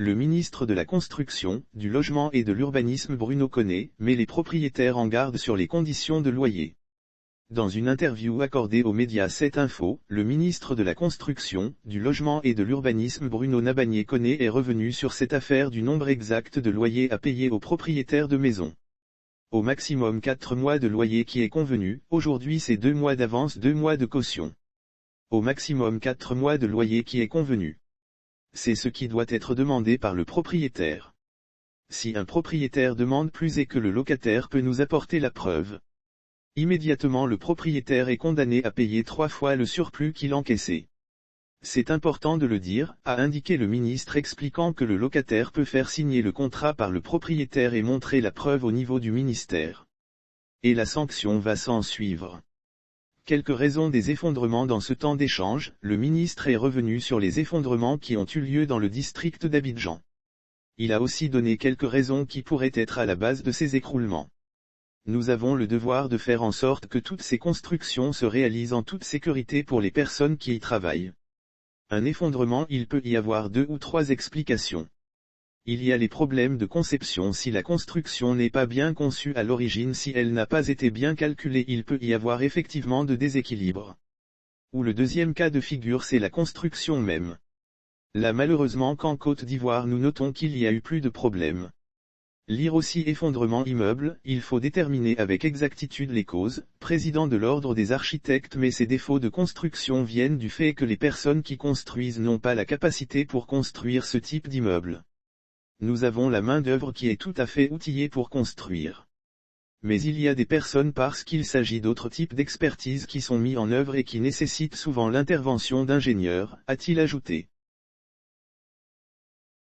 Le ministre de la Construction, du Logement et de l'Urbanisme Bruno Connet met les propriétaires en garde sur les conditions de loyer. Dans une interview accordée aux médias 7 Info, le ministre de la Construction, du Logement et de l'Urbanisme Bruno Connet est revenu sur cette affaire du nombre exact de loyers à payer aux propriétaires de maisons. Au maximum 4 mois de loyer qui est convenu, aujourd'hui c'est 2 mois d'avance 2 mois de caution. Au maximum 4 mois de loyer qui est convenu. C'est ce qui doit être demandé par le propriétaire. Si un propriétaire demande plus et que le locataire peut nous apporter la preuve, immédiatement le propriétaire est condamné à payer 3 fois le surplus qu'il encaissait. C'est important de le dire, a indiqué le ministre expliquant que le locataire peut faire signer le contrat par le propriétaire et montrer la preuve au niveau du ministère. Et la sanction va s'en suivre. Quelques raisons des effondrements dans ce temps d'échange, le ministre est revenu sur les effondrements qui ont eu lieu dans le district d'Abidjan. Il a aussi donné quelques raisons qui pourraient être à la base de ces écroulements. Nous avons le devoir de faire en sorte que toutes ces constructions se réalisent en toute sécurité pour les personnes qui y travaillent. Un effondrement, il peut y avoir 2 ou 3 explications. Il y a les problèmes de conception si la construction n'est pas bien conçue à l'origine, si elle n'a pas été bien calculée, il peut y avoir effectivement de déséquilibre. Ou le deuxième cas de figure, c'est la construction même. Là malheureusement qu'en Côte d'Ivoire nous notons qu'il y a eu plus de problèmes. Lire aussi effondrement immeuble, il faut déterminer avec exactitude les causes, président de l'ordre des architectes, mais ces défauts de construction viennent du fait que les personnes qui construisent n'ont pas la capacité pour construire ce type d'immeuble. Nous avons la main-d'œuvre qui est tout à fait outillée pour construire. Mais il y a des personnes parce qu'il s'agit d'autres types d'expertise qui sont mis en œuvre et qui nécessitent souvent l'intervention d'ingénieurs, a-t-il ajouté.